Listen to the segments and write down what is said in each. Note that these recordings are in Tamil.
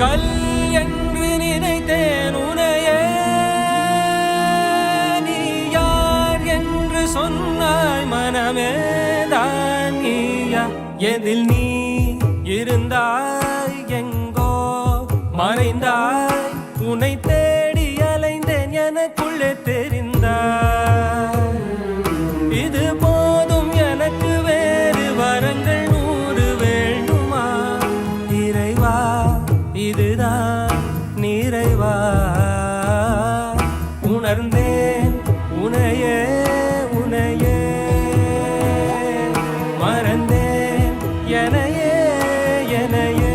கல் என்று நினைத்தேன் உனையே, நீ யார் என்று சொன்னாய் மனமே தான் நீயா. எதில் நீ இருந்தாய் எங்கோ மறைந்தாய், உன்னை தேடி அலைந்தேன் எனக்குள்ளே தெரிந்தாய். இது போதும் எனக்கு வேறு வரங்கள் 100 வேண்டுமா இறைவா, இதுதான் நிறைவா. உணர்ந்தேன் உனையே உனையே, மறந்தேன் எனையே எனையே.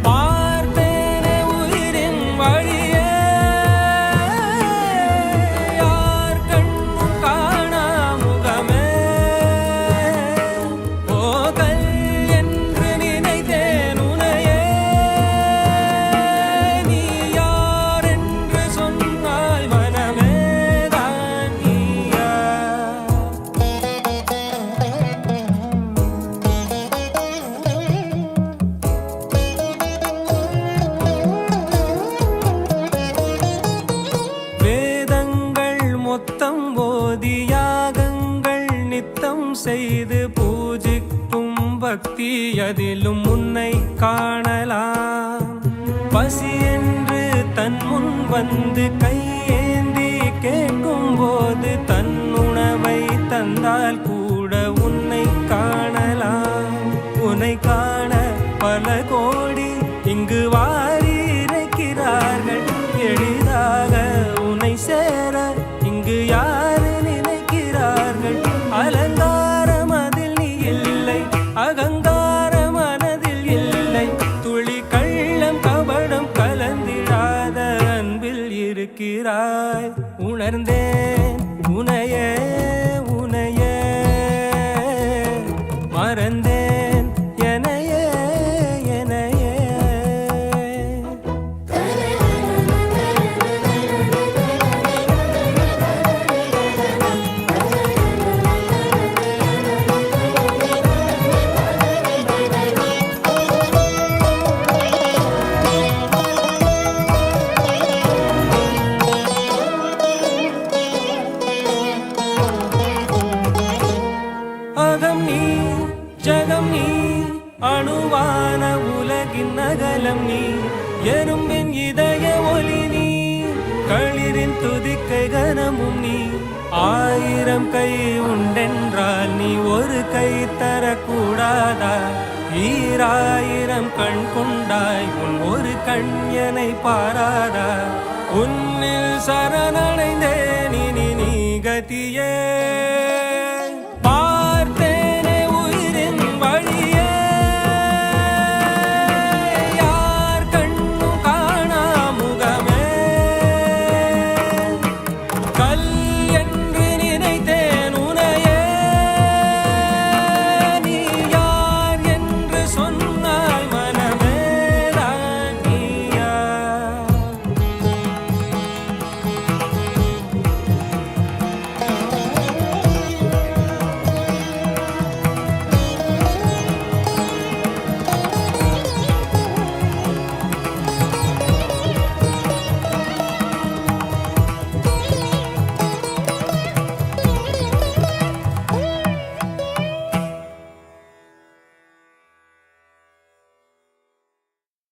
பார்த்தேனே உயிரின் வழியே, யார் கண்ணும் காணா முகமே. ஓ கல் என்று நினைத்தேன் உனையே, நீ யார் என்று சொன்னாய் மனமே தான் நீயா. வேதங்கள் மொத்தம் ஓதி யாகங்கள் நித்தம் செய்து பூஜிக்கும் பக்தி, அதிலும் உன்னை காணலாம். பசி என்று தன் முன் வந்து கையேந்தி கேட்கும் போது, தன் உணவை தந்தால் கூட உன்னை காணலாம். உன்னை காண பல கோடி இங்கு வாரி இறைக்கிறார்கள், எளிதாக உன்னை சேர இங்கு யாரு நினைக்கிறார்கள். அலங்காரம் அதில் நீ இல்லை, அகங்காரம் மனதில் இல்லை, துளி கள்ளம் கபடம் கலந்திடாத அன்பில் இருக்கிறாய். உணர்ந்தேன் உனையே உனையே, மறந்தேன் எனையே எனையே. அகம் நீ ஜகம் நீ, அணுவான உலகின் அகலம் நீ, எறும்பின் இதய ஒலி நீ, களிரின் துதிக்கை கனமும் நீ. 1000 கை உண்டென்றால் நீ ஒரு கை தரக்கூடாதா? 1000 கண் கொண்டாய் உன் ஒரு கண் என்னை பாராதா? உன்னில் சரணடைந்தேன் இனி நீ கதியே.